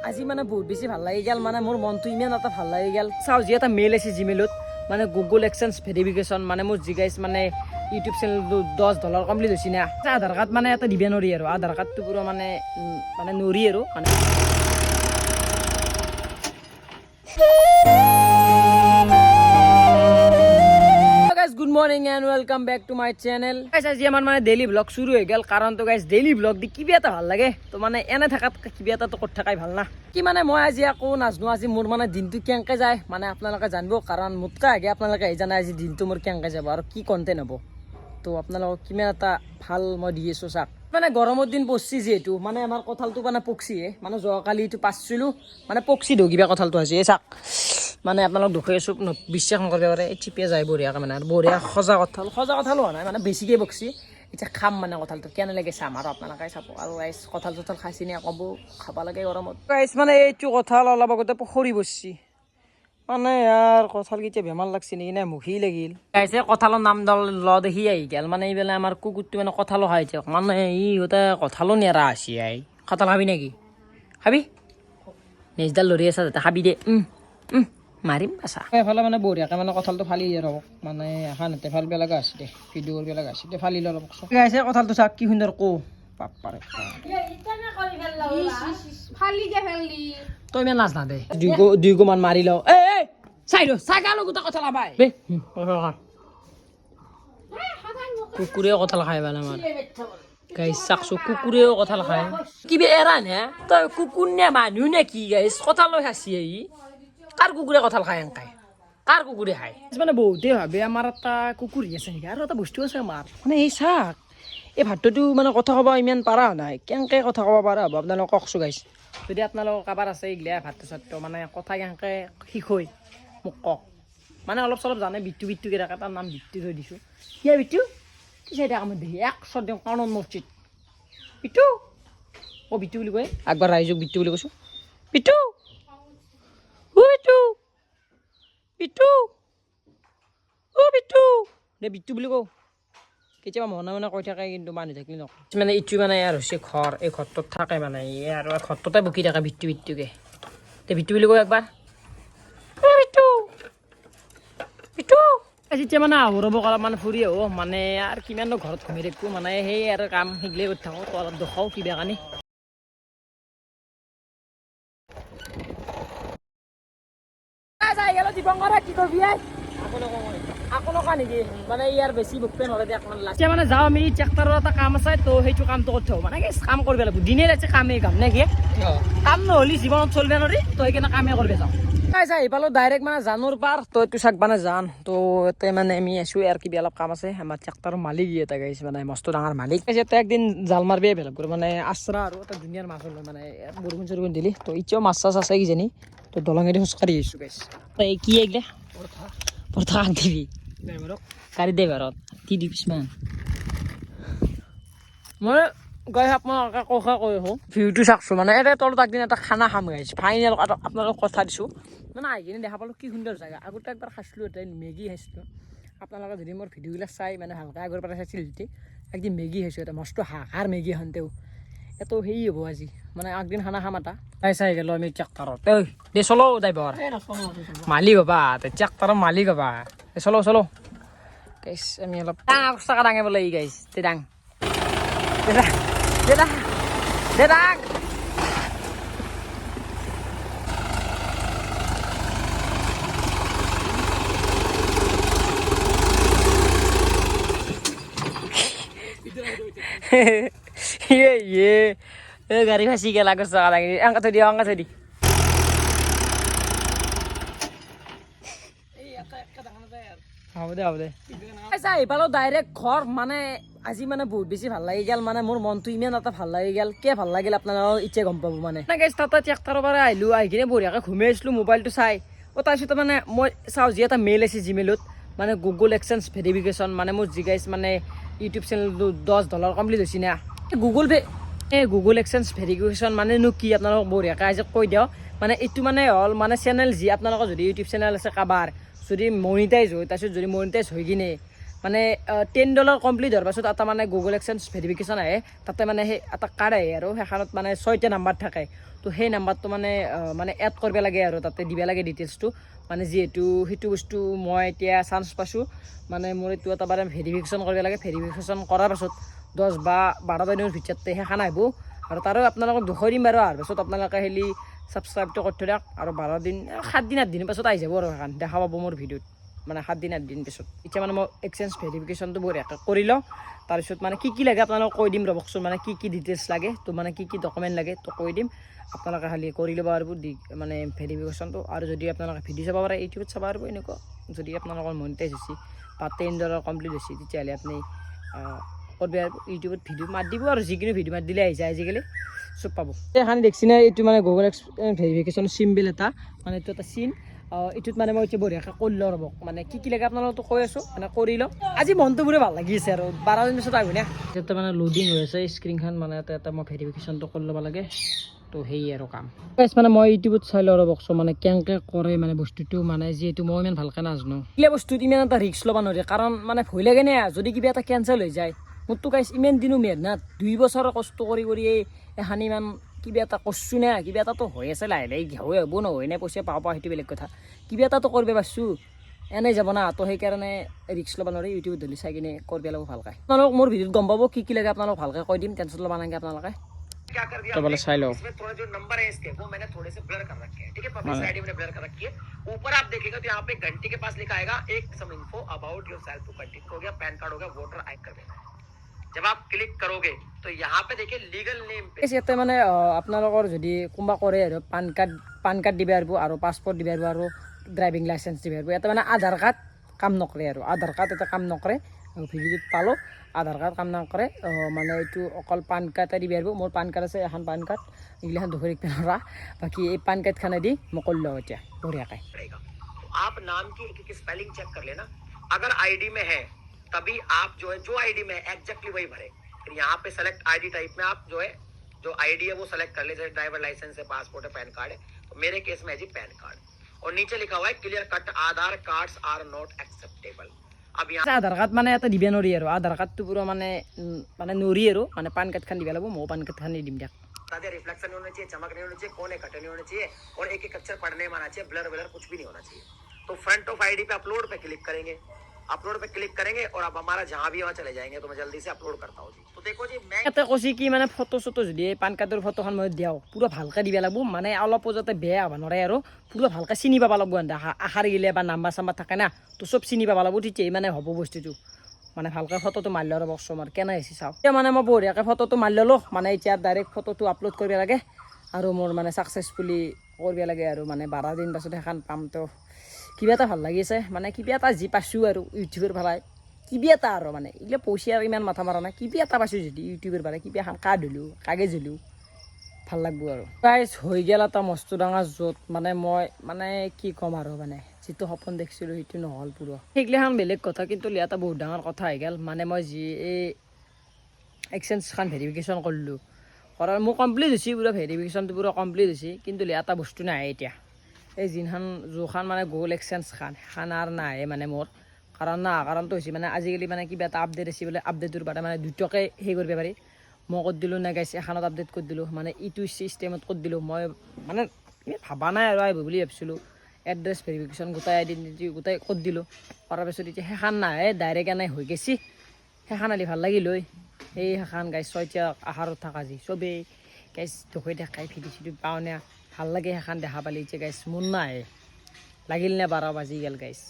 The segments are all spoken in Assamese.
আজি মানে বহুত বেছি ভাল লাগি গেল মানে মোৰ মনটো ইমান এটা ভাল লাগি গেল চাও যি এটা মেইল আছে জিমেইলত মানে গুগল এক্সচেঞ্জ ভেৰিফিকেশ্যন মানে মোৰ যি গাইছ মানে ইউটিউব চেনেলটো $10 কমপ্লিট হৈছে না আধাৰ কাৰ্ড মানে এটা দিবে নৰি আৰু আধাৰ কাৰ্ডটো পুৰা মানে মানে নৰি আৰু মানে good morning and welcome back to my channel guys আজি আমার মানে ডেইলি ব্লগ শুরু হয়ে গেল কারণ তো গাইস ডেইলি ব্লগ দি কিবা এটা ভাল লাগে তো মানে এনে থাকাত কিবা এটা তো কত থাকাই ভাল না কি মানে মই আজি আকৌ নাজনো আজি মোৰ মানে দিনটো কেনেকে যায় মানে আপোনালোকে জানিব কাৰণ মোতকা আগে আপোনালোকে জানে আজি দিনটো মোৰ কেনেকে যাব আৰু কি কন্টেন্ট হ'ব তো আপোনালোকক কিমান এটা ভাল মই দি আছো চাক মানে গৰমৰ দিন পড়ছি যেহেতু মানে আমাৰ কঁঠালটো মানে পকছিয়ে মানে যোৱাকালি এইটো পাছছিলো মানে পকছি দো কিবা কঁঠালটো আছে এই চাক মানে আপোনালোক দুখে চুপ বিশ্বাস নকৰিব পাৰে এই চিপিয়া যায় বঢ়িয়াকৈ মানে বঢ়িয়া সজা কঁঠাল হোৱা নাই মানে বেছিকৈ বকছি এতিয়া খাম মানে কঁঠালটো কেনে লাগে চাম আৰু আপোনালোকে চাব আৰু গাইছ কঁঠাল চঠাল খাইছি নে ক'ব খাব লাগে গৰমত গাইছ মানে এইটো কঁঠাল অলপ আগতে সৰি বসছি মানে ইয়াৰ কঁঠাল কেতিয়া বেমাৰ লাগছি নেকি নে মুখি লাগিল গাইছে কঁঠালৰ নাম দল ল দেখি আহি গেল মানে এইবেলা আমাৰ কুকুৰটো মানে কঁঠালো খাই দিয়ক মানে ই গোটেই কঁঠালো নেৰা আছি আই কঁঠাল খাবি নেকি খাবি নেজডাল লৰি আছা যাতে খাবি দে মাৰিম পাছা এফালে মানে বঢ়িয়াকৈ মানে কঁঠালটো ফালি ৰ'ব মানে এখন হাতে ফালিব লগা আছে দে ভিডিঅ' কৰিব লগা আছে দে ফালি ল'ব গাইছে কঁঠালটো চাক কি সুন্দৰ কো পাপাৰে তই ইমান লাজ নাদে দুই গোমান মাৰি লওঁ এই চাই ৰ ছাগালো গোটা কঁঠাল খাবাই কুকুৰেও কঁঠাল খাই ভাল আমাৰ গাইছ চাকছো কুকুৰেও কঁঠাল খায় কিবা এৰা নে তই কুকুৰ নে মানুহ নে কি গাইছ কঁঠাল খাইছি আহি কাৰ কুকুৰে কঁঠাল খায় খায় কাৰ কুকুৰে খায় মানে বহুতেই ভাবে আমাৰ এটা কুকুৰ আছে নেকি আৰু এটা বস্তু আছে আমাৰ মানে এই চাক এই ভাতটো মানে কথা ক'ব ইমান পাৰা নাই কেনেকৈ কথা ক'ব পাৰা হ'ব আপোনালোকক কওকচোন গাইছ যদি আপোনালোকৰ কাৰোবাৰ আছে এইগিলা ভাতটো চাতটো মানে কথা কেনেকৈ শিকয় মোক কওক মানে অলপ চলপ জানে বিট্টুকে থাকে তাৰ নাম বিট্টু থৈ দিছোঁ কিয় বিট্টু কি চাই কামত দেখি এক চৰ দিওঁ কাৰণ মছজিদ বিট্টু অ' বিট্টু বুলি কয় আগবাৰ ৰাইজক বিট্টু বুলি কৈছোঁ বিট্টু বিট্টু দে বিট্টু বুলি কওঁ কেতিয়াবা মনে মনে কৈ থাকে কিন্তু মানুহ থাকিলে নকয় মানে ইটো মানে আৰু হৈছে ঘৰ এই ঘৰটোত থাকে মানে এই আৰু ঘৰটোতে বকি থাকে বিট্টুকে তে বিট্টু বুলি কওঁ একবাৰ বিট্টু যেতিয়া মানে আহোঁ ৰ'ব অলপ মানে ফুৰি আহোঁ মানে আৰু কিমাননো ঘৰত ঘূমি থাকোঁ মানে সেই আৰু কাম শিকিলে কৰি থাকোঁ তো অলপ দেখাওঁ কিবা কানি কি কৰবি আকৌ নকা নেকি মানে ইয়াৰ বেছি বকপে নৰে দে অকমান লাষ্ট মানে যাওঁ আমি ট্ৰেক্টৰৰ এটা কাম আছে তো সেইটো কামটো কৰি থাকোঁ মানে কাম কৰিব লাগিব দিনে ৰাতি কামেই কাম নে কি কাম নহ'লে জীৱনত চলিব নোৱাৰি তো সেইকাৰণে কামেই কৰিব যাওঁ চাই পালো ডাইৰেক্ট মানে জানুৰ পাৰ তো এইটো চাক মানে জান তো এতে মানে আমি আছোঁ ইয়াৰ কিবা অলপ কাম আছে আমাৰ ট্ৰেক্টৰৰ মালিক এটা গাইছে মানে মস্ত ডাঙৰ মালিক তো একদিন জাল মাৰিবি বেলেগ কৰি মানে আশ্ৰা আৰু এটা ধুনীয়াৰ মাছ হ'ল মানে বৰষুণ চৰষুণ দিলি তো এতিয়াও মাছ চাছ আছে কিজানি তো দলঙেদি খোজকাঢ়ি আহিছোঁ গাইছে তো এই কি এইগিলা পৰঠা আগ দিবি কাঢ়ি দে ঘৰত দি দিবিচমান মই গাই আপোনালোকে কথা কৈ আহোঁ ভিউটো চাকছোঁ মানে এতে তলত একদিন এটা খানা খাম গাইছে ফাইনেল আপোনালোকক কথা দিছোঁ মানে আহি কিনে দেখা পালোঁ কি সুন্দৰ জেগা আগতে একবাৰ খাইছিলোঁ এটা মেগী খাইছিলোঁ আপোনালোকে যদি মোৰ ভিডিঅ'বিলাক চাই মানে ভালকৈ আগৰ পৰা চাইছিল যদি একদিন মেগী খাইছোঁ এটা মস্ত হাঁহাৰ মেগী এখন তেওঁ এতো হেৰি হ'ব আজি মানে আগদিন খানা খাম এটা চাই গেলোঁ আমি ট্ৰেক্টৰত দে চলো ড্ৰাইভাৰ মালিক হ'বা ট্ৰেক্টৰৰ মালিক হ'বা চলো গাইছ আমি অলপ ডাঙৰ চাকা দাঙিব লাগি গাইছ তে দাং দে দাং গাড়ী ফাঁচি গেল আগৰ চাকা দাঙি অংকা থৈ দি হ'ব দে এইফালে ডাইৰেক্ট ঘৰ মানে আজি মানে বহুত বেছি ভাল লাগি গেল মানে মোৰ মনটো ইমান এটা ভাল লাগি গেল কিয় ভাল লাগিল আপোনালোকক এতিয়া গম পাব মানে তাতে ট্ৰেক্টৰৰ পৰা আহিলোঁ আহি কিনে বঢ়িয়াকৈ ঘুমাই আছিলোঁ মোবাইলটো চাই তাৰপিছত মানে মই চাওঁ যি এটা মেইল আছে জিমেইলত মানে গুগল এক্সচেঞ্জ ভেৰিফিকেশ্যন মানে মোৰ যি গাইছ মানে ইউটিউব চেনেলটো $10 কমপ্লিট হৈছে না গুগল এক্সচেঞ্জ ভেৰিফিকেশ্যন মানেনো কি আপোনালোকক বঢ়িয়াকৈ আজি কৈ দিওঁ মানে এইটো মানে হ'ল মানে চেনেল যি আপোনালোকৰ যদি ইউটিউব চেনেল আছে কাৰোবাৰ যদি মনিটাইজ হয় তাৰপিছত যদি মনিটাইজ হৈ কিনে মানে $10 কমপ্লিট হোৱাৰ পাছত এটা মানে গুগল এক্সেঞ্জ ভেৰিফিকেশ্যন আহে তাতে মানে সেই এটা কাৰ্ড আহে আৰু সেইখনত মানে 6টা নাম্বাৰ থাকে তো সেই নাম্বাৰটো মানে এড কৰিব লাগে আৰু তাতে দিব লাগে ডিটেইলছটো মানে যিহেতু সেইটো বস্তু মই এতিয়া চান্স পাইছোঁ মানে মোৰ এইটো এটা বাৰে ভেৰিফিকেশ্যন কৰিব লাগে ভেৰিফিকেশ্যন কৰাৰ পাছত 10 বা 12 দিনৰ ভিতৰতে সেইখন আহিব আৰু তাৰো আপোনালোকক দেখুৱাই দিম বাৰু অহাৰ পাছত আপোনালোকে হেলি ছাবস্ক্ৰাইবটো কৰি থৈ দিয়ক আৰু 12 দিন 7 দিন 8 দিনৰ পাছত আহি যাব আৰু সেইখন দেখা পাব মোৰ ভিডিঅ'ত মানে 7 দিন 8 দিন পিছত এতিয়া মানে মই এক্সচেঞ্জ ভেৰিফিকেশ্যনটো বঢ়িয়াকৈ কৰি লওঁ তাৰপিছত মানে কি লাগে আপোনালোকক কৈ দিম ৰ'বকচোন মানে কি ডিটেইলছ লাগে তো মানে কি ডকুমেণ্ট লাগে তো কৈ দিম আপোনালোকে খালি কৰি ল'ব পাৰিব মানে ভেৰিফিকেশ্যনটো আৰু যদি আপোনালোকে ভিডিঅ' চাব পাৰে ইউটিউবত চাব পাৰিব এনেকুৱা যদি আপোনালোকৰ মনিটাইজ হৈছে বা $10 কমপ্লিট হৈছে তেতিয়াহ'লে আপুনি কৰিব ইউটিউবত ভিডিঅ' মাত দিব আৰু যিকোনো ভিডিঅ' মাত দিলে আহি যায় আজিকালি চব পাব এইখন দেখছি না এইটো মানে গুগল ভেৰিফিকেশ্যন চিম্বল এটা মানে এইটো এটা চিন এইটোত মানে মই এতিয়া বঢ়িয়াকৈ কৰি লওঁ ৰ'ব মানে কি লাগে আপোনালোকতো কৈ আছোঁ মানে কৰি লওঁ আজি মনটো পুৰা ভাল লাগি আছে আৰু 12 দিন পিছত আহিব না এতিয়া মানে লোডিং হৈ আছে স্ক্ৰীণখন মানে এটা মই ভেৰিফিকেশ্যনটো কৰি ল'ব লাগে তো সেই আৰু কাম মানে মই ইউটিউবত চাই লওঁ ৰ'বকচোন মানে কেনেকৈ কৰে মানে বস্তুটো মানে যিহেতু মই ইমান ভালকৈ নাজানো এইবিলাক বস্তুত ইমান এটা ৰিস্ক ল'ব নোৱাৰে কাৰণ মানে ভয় লাগে নে যদি কিবা এটা কেঞ্চেল হৈ যায় মোৰতো গাইছ ইমান দিনো মেহনত 2 বছৰ কষ্ট কৰি এখন ইমান কিবা এটা কৰছোঁ নে কিবা এটাতো হৈ আছে লাহে লাহে হ'ব নহয় নে পইচা পাওঁ সেইটো বেলেগ কথা কিবা এটাতো কৰিব পাৰিছোঁ এনেই যাব না তো সেইকাৰণে ৰিস্ক ল'ব নোৱাৰি ইউটিউবত ধৰি চাই কিনে কৰিব লাগিব ভালকৈ আপোনালোক মোৰ ভিডিঅ'ত গম পাব কি লাগে আপোনালোক ভালকৈ কৈ দিম টেনশ্যন ল'ব নালাগে আপোনালোকে क्या कर दिया तो बोले साइलो इसमें थोड़ा जो नंबर है इसके वो मैंने थोड़े से ब्लर कर रखे हैं ठीक है पब्लिक आईडी मैंने ब्लर कर रखी है ऊपर आप देखेगा तो यहाँ पे घंटे के पास लिखा आएगा एक some info about yourself to continue हो गया पैन कार्ड हो गया वोटर आई कर देना जब आप क्लिक करोगे तो यहाँ पे देखिए लीगल नेम पे ইয়াতে মানে আপোনালোকৰ যদি কোনোবা কৰে আৰু পান কাৰ্ড দিব পাৰিব আৰু পাছপৰ্ট দিব পাৰিব আৰু ড্ৰাইভিং লাইচেঞ্চ দিব পাৰিব ইয়াতে মানে আধাৰ কাৰ্ড কাম নকৰে আৰু আধাৰ কাৰ্ড এটা কাম নকৰে ভিডিঅ'ত পালোঁ আধাৰ কাৰ্ড কাম নকৰে মানে এইটো অকল পান কাৰ্ড দিব পাৰিব মোৰ পান কাৰ্ড আছে এখন পান কাৰ্ড এইগিলাখন দুখৰি পেনৰা বাকী এই পান কাৰ্ডখনেদি মই কৰি লওঁ এতিয়া বঢ়িয়াকৈ आप नाम की एक स्पेलिंग चेक कर लेना अगर आईडी में है तभी आप जो आईडी में है एग्जैक्टली वही भरे फिर यहाँ पे सेलेक्ट आईडी टाइप में आप जो आईडी है वो सेलेक्ट कर ले जैसे ड्राइवर लाइसेंस है पासपोर्ट है पैन कार्ड है तो मेरे केस में है जी पैन कार्ड और नीचे लिखा हुआ है clear cut Aadhaar cards are not acceptable अब यहाँ আধাৰ কাৰ্ড মানে এটা দিব নোৱাৰি আৰু আধাৰ কাৰ্ডটো পুৰা মানে নোৱাৰি আৰু মানে পান কাৰ্ডখন দিব লাগিব মই পান कार्डখন দিম দিয়ক रिफ्लेक्शन नहीं होना चाहिए चमक नहीं होना चाहिए कोने कटे नहीं होना चाहिए और एक एक अक्षर पढ़ने में आना चाहिए ब्लर ब्लर कुछ भी नहीं होना चाहिए तो फ्रंट ऑफ आईडी पे अपलोड पे क्लिक करेंगे और अब हमारा जहाँ भी वहाँ चले जाएंगे तो मैं जल्दी से अपलोड करता हूँ जी तो देखो जी मैं ইয়াতে কৈছে কি মানে ফটো চটো যদি পান কাৰ্ডৰ ফটোখন মই দিওঁ পুৰা ভালকৈ দিব লাগিব মানে অলপো যাতে বেয়া হ'ব নোৱাৰে আৰু পুৰা ভালকৈ চিনি পাব লাগিব আশাৰ গিলে বা নাম্বাৰ চাম্বাৰ থাকে না তো চব চিনি পাব লাগিব তেতিয়াই মানে হ'ব বস্তুটো মানে ভালকৈ ফটোটো মাৰি ল'ব বস্তু আমাৰ কেনে হৈছে চাওঁ এতিয়া মানে মই বঢ়িয়াকৈ ফটোটো মাৰি ল'লোঁ মানে এতিয়া ডাইৰেক্ট ফটোটো আপলোড কৰিব লাগে আৰু মোৰ মানে ছাকচেছফুলি কৰিব লাগে আৰু মানে 12 দিন পাছত সেইখন পাম তো কিবা এটা ভাল লাগিছে মানে কিবা এটা যি পাইছোঁ আৰু ইউটিউবৰ ভালাই কিবা এটা আৰু মানে এইগিলা পইচা আৰু ইমান মাথা মাৰা নাই কিবা এটা পাইছোঁ যদি ইউটিউবৰ ভালাই কিবা এখন কাৰ্ড হ'লেও কাগজ হ'লেও ভাল লাগব আৰু গাইজ হৈ গ'ল এটা মস্ত ডাঙৰ য'ত মানে মই মানে কি ক'ম আৰু মানে যিটো সপোন দেখিছিলোঁ সেইটো নহ'ল পুৰা সেইগিলাখন বেলেগ কথা কিন্তু এটা বহুত ডাঙৰ কথা হৈ গ'ল মানে মই যি এই এক্সচেঞ্জখন ভেৰিফিকেশ্যন কৰিলোঁ কৰাৰ মোৰ কমপ্লিট হৈছে পুৰা ভেৰিফিকেশ্যনটো পুৰা কমপ্লিট হৈছে কিন্তু এটা বস্তু নাহে এতিয়া এই যোনখন মানে গুগল এক্সচেঞ্জখন সেইখন আৰু নাহে মানে মোৰ কাৰণটো হৈছে মানে আজিকালি মানে কিবা এটা আপডেট আছে বোলে আপডেটটোৰ বাদে মানে 2 টকাকৈ সেই কৰিব পাৰি মই কৰি দিলোঁ নাই গাইছে এখনত আপডেট কৰি দিলোঁ মানে ইটো চিষ্টেমত কৰি দিলোঁ মই মানে ভাবা নাই আৰু আহিব বুলি ভাবিছিলোঁ এড্ৰেছ ভেৰিফিকেশ্যন গোটাই আইডেণ্টিটি গোটাই কৰি দিলোঁ কৰাৰ পিছত এতিয়া সেইখন নাহে ডাইৰেক্ট এনেই হৈ গৈছে সেইখন আলি ভাল লাগিল ঐ এই সেইখন গাইছ ছয়টা আহাৰত থকা যি চবেই গাইছ দুখৈ দেখাই ভিডিঅ' চিডিঅ' পাওঁ নে ভাল লাগে সেইখন দেখা পালি এতিয়া গাইছ মোৰ নাহে লাগিল নে 12 বাজি গ'ল গাইছ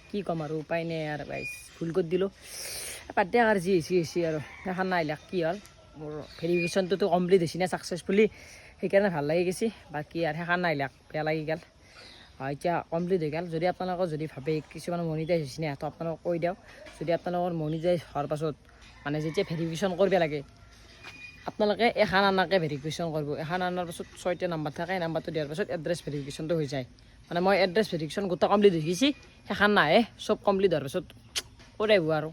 কি ক'ম আৰু উপায় নাই আৰু গাইছ ভুল কৰি দিলোঁ বাদ আৰু যি হৈছে আৰু সেইখন নাহিলে কি হ'ল মোৰ ভেৰিফিকেশ্যনটোতো কমপ্লিট হৈছে না ছাকচেছফুলি সেইকাৰণে ভাল লাগি গৈছে বাকী আৰু সেইখন নাহিলে বেয়া লাগি গ'ল এতিয়া কমপ্লিট হৈ গ'ল যদি আপোনালোকৰ যদি ভাবে কিছুমান মনিটাইজ হৈছে না তো আপোনালোকক কৈ দিওঁ যদি আপোনালোকৰ মনিটাইজ হোৱাৰ পাছত মানে যেতিয়া ভেৰিফিকেশ্যন কৰিব লাগে আপোনালোকে এখন আনাকৈ ভেৰিফিকেশ্যন কৰিব এখন আনাৰ পাছত 6টা নাম্বাৰ থাকে এই নাম্বাৰটো দিয়াৰ পাছত এড্ৰেছ ভেৰিফিকেশ্যনটো হৈ যায় মানে মই এড্ৰেছ ভেৰিফিকেশ্যন গোটেই কমপ্লিট হৈ গৈছে সেইখন নাহে চব কমপ্লিট হোৱাৰ পাছত কৰি আহিব আৰু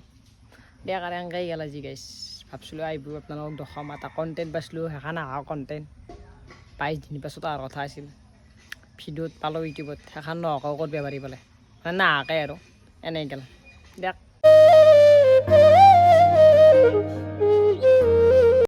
বেকাৰ এনেকৈ গ'ল আজি গাইছ ভাবছিলোঁ আহিব আপোনালোকক দেখাম এটা কণ্টেণ্ট পাইছিলোঁ সেইখন আহা কণ্টেণ্ট 22 দিন পাছত আৰু কথা আছিল ভিডিঅ'ত পালোঁ ইউটিউবত সেইখন নহকাও কৰিব পাৰি বোলে মানে নাহাকে আৰু এনেই গ'ল দিয়ক আছে